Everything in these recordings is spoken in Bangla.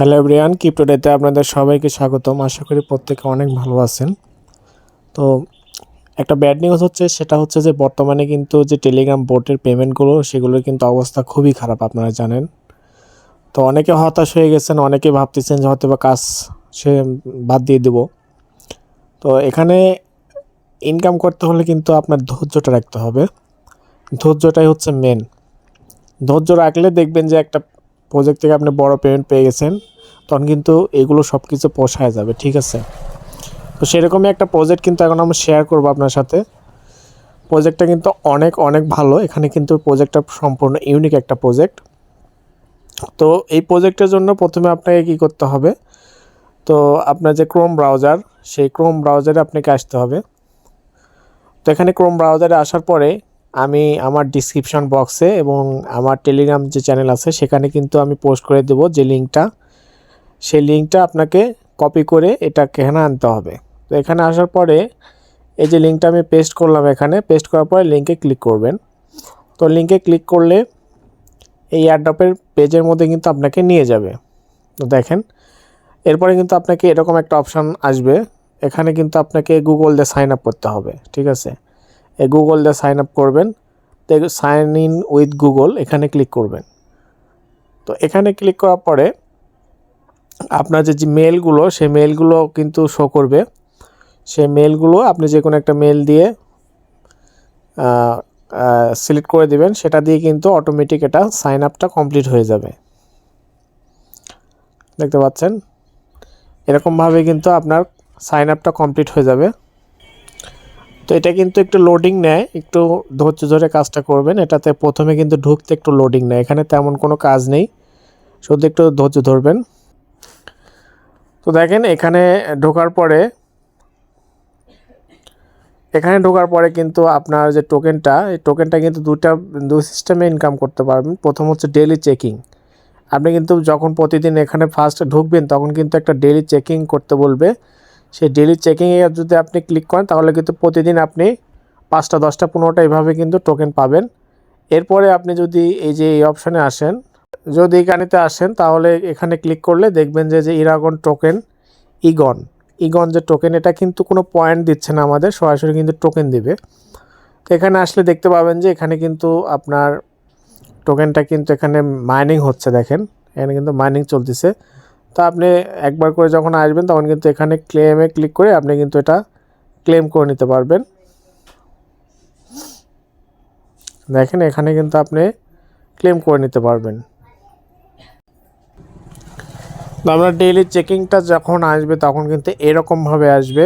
হ্যালো এভরিওয়ান, ক্রিপ্টোডেতে আপনাদের সবাইকে স্বাগতম। আশা করি প্রত্যেকে অনেক ভালো আছেন। তো একটা ব্যাড নিউজ হচ্ছে, সেটা হচ্ছে যে বর্তমানে কিন্তু যে টেলিগ্রাম বোটের পেমেন্টগুলো সেগুলোর কিন্তু অবস্থা খুবই খারাপ, আপনারা জানেন। তো অনেকে হতাশ হয়ে গেছেন, অনেকে ভাবতেছেন যে হয়তো বা কাজ সে বাদ দিয়ে দেব। তো এখানে ইনকাম করতে হলে কিন্তু আপনার ধৈর্যটা রাখতে হবে। ধৈর্যটাই হচ্ছে মেন। ধৈর্য রাখলে দেখবেন যে একটা প্রজেক্ট থেকে আপনি বড় পেমেন্ট পেয়ে গেছেন, তখন কিন্তু এগুলো সব কিছু পোষায় যাবে, ঠিক আছে। তো সেরকমই একটা প্রজেক্ট কিন্তু এখন আমরা শেয়ার করবো আপনার সাথে। প্রজেক্টটা কিন্তু অনেক অনেক ভালো। এখানে কিন্তু প্রজেক্টটা সম্পূর্ণ ইউনিক একটা প্রজেক্ট। তো এই প্রজেক্টের জন্য প্রথমে আপনাকে কী করতে হবে, তো আপনার যে ক্রোম ব্রাউজার, সেই ক্রোম ব্রাউজারে আপনাকে আসতে হবে। তো এখানে ক্রোম ব্রাউজারে আসার পরে আমি আমার ডিসক্রিপশন বক্সে এবং আমার টেলিগ্রাম যে চ্যানেল আছে সেখানে কিন্তু আমি পোস্ট করে দেবো যে লিঙ্কটা, সেই লিঙ্কটা আপনাকে কপি করে এটাকে এখানে আনতে হবে। তো এখানে আসার পরে এই যে লিঙ্কটা আমি পেস্ট করলাম, এখানে পেস্ট করার পরে লিঙ্কে ক্লিক করবেন। তো লিঙ্কে ক্লিক করলে এই এয়ারড্রপের পেজের মধ্যে কিন্তু আপনাকে নিয়ে যাবে। তো দেখেন, এরপরে কিন্তু আপনাকে এরকম একটা অপশান আসবে। এখানে কিন্তু আপনাকে গুগল দিয়ে সাইন আপ করতে হবে, ঠিক আছে। এই গুগল দিয়ে সাইন আপ করবেন। তো সাইন ইন উইথ গুগল এখানে ক্লিক করবেন। তো এখানে ক্লিক করার পরে আপনার যে মেলগুলো, সেই মেলগুলো কিন্তু শো করবে। সেই মেলগুলো আপনি যে কোনো একটা মেল দিয়ে সিলেক্ট করে দিবেন, সেটা দিয়ে কিন্তু অটোমেটিক এটা সাইন আপটা কমপ্লিট হয়ে যাবে। দেখতে পাচ্ছেন, এরকমভাবে কিন্তু আপনার সাইন আপটা কমপ্লিট হয়ে যাবে। তো এটা কিন্তু একটু লোডিং নেয়, একটু ধৈর্য ধরে কাজটা করবেন। এটাতে প্রথমে কিন্তু ঢুকতে একটু লোডিং নেয়, এখানে তেমন কোনো কাজ নেই, শুধু একটু ধৈর্য ধরবেন। তো দেখেন, এখানে ঢোকার পরে কিন্তু আপনার যে টোকেনটা, এই টোকেনটা কিন্তু দুই সিস্টেমে ইনকাম করতে পারবেন। প্রথম হচ্ছে ডেইলি চেকিং। আপনি কিন্তু যখন প্রতিদিন এখানে ফার্স্ট ঢুকবেন তখন কিন্তু একটা ডেইলি চেকিং করতে বলবে। সেই ডেইলি চেকিংয়ে যদি আপনি ক্লিক করেন তাহলে কিন্তু প্রতিদিন আপনি 5টা 10টা 15টা এভাবে কিন্তু টোকেন পাবেন। এরপরে আপনি যদি এই যে এই অপশানে আসেন, যদি এখানেতে আসেন তাহলে এখানে ক্লিক করলে দেখবেন যে ইরাগন টোকেন, ইগন যে টোকেন, এটা কিন্তু কোনো পয়েন্ট দিচ্ছে না আমাদের, সরাসরি কিন্তু টোকেন দিবে। তো এখানে আসলে দেখতে পাবেন যে এখানে কিন্তু আপনার টোকেনটা কিন্তু এখানে মাইনিং হচ্ছে। দেখেন, এখানে কিন্তু মাইনিং চলতেছে। তো আপনি একবার করে যখন আসবেন তখন কিন্তু এখানে ক্লেমে ক্লিক করে আপনি কিন্তু এটা ক্লেম করে নিতে পারবেন। দেখেন, এখানে কিন্তু আপনি ক্লেম করে নিতে পারবেন। তো আমরা ডেইলি চেকিংটা যখন আসবে তখন কিন্তু এরকমভাবে আসবে।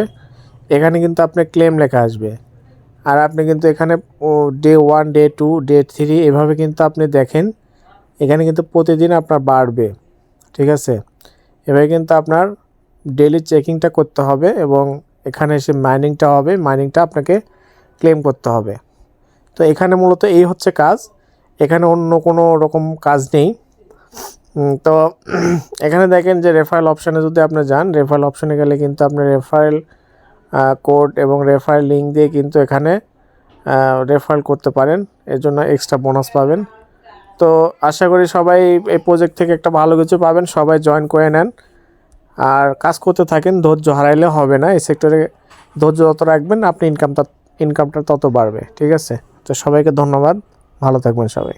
এখানে কিন্তু আপনার ক্লেম লেখা আসবে, আর আপনি কিন্তু এখানে ডে 1 ডে 2 ডে 3 এভাবে কিন্তু আপনি দেখেন এখানে কিন্তু প্রতিদিন আপনার বাড়বে, ঠিক আছে। এভাবে কিন্তু আপনার ডেইলি চেকিংটা করতে হবে এবং এখানে এসে মাইনিংটা হবে, মাইনিংটা আপনাকে ক্লেম করতে হবে। তো এখানে মূলত এই হচ্ছে কাজ, এখানে অন্য কোনো রকম কাজ নেই। তো এখানে দেখেন যে রেফারেল অপশানে যদি আপনি যান, রেফারেল অপশানে গেলে কিন্তু আপনার রেফারেল কোড এবং রেফারেল লিঙ্ক দিয়ে কিন্তু এখানে রেফারেল করতে পারেন, এর জন্য এক্সট্রা বোনাস পাবেন। তো আশা করি সবাই এই প্রজেক্ট থেকে একটা ভালো কিছু পাবেন, সবাই জয়েন করে নেন আর কাজ করতে থাকেন। ধৈর্য হারাইলে হবে না, এই সেক্টরে ধৈর্য যত রাখবেন আপনি ইনকামটা তত বাড়বে, ঠিক আছে। তো সবাইকে ধন্যবাদ, ভালো থাকবেন সবাই।